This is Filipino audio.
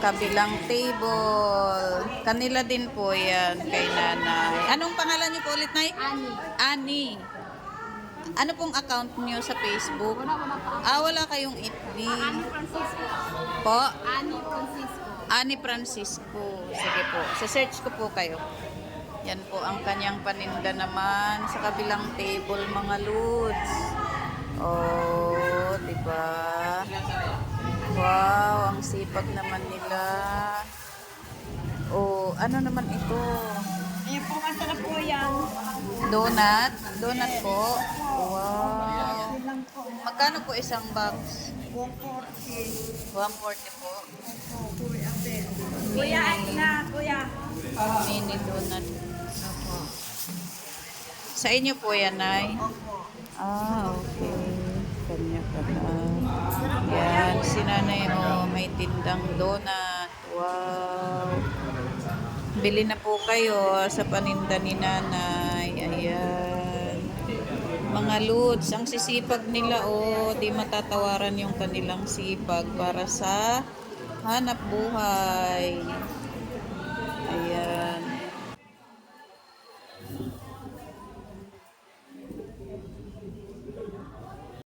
Kabilang table. Kanila din po yan kay nanay. Anong pangalan niyo po ulit, Nay? Ani. Ani. Ano pong account niyo sa Facebook? Wala pa. Wala kayong FB. Ani Francisco. Po? Ani Francisco. Ani Francisco. Sige po. Sa search ko po kayo. Yan po ang kanyang paninda naman sa kabilang table, mga lods. Oh, di ba? Wow, ang sipag naman nila. Oh, ano naman ito? Ayan po, masarap po yan. Donut? Donut po? Wow. Magkano po isang box? 140. 140 po. Kuya, kuya. Mini donut. Sa inyo po yan, Nay? Okay. Kanya pala. Yan, si Nanay, may tindang donut. Wow. Bili na po kayo sa paninda ni Nanay. Ayan. Mga lods, ang sisipag nila, di matatawaran yung kanilang sipag para sa hanap buhay. Ayan.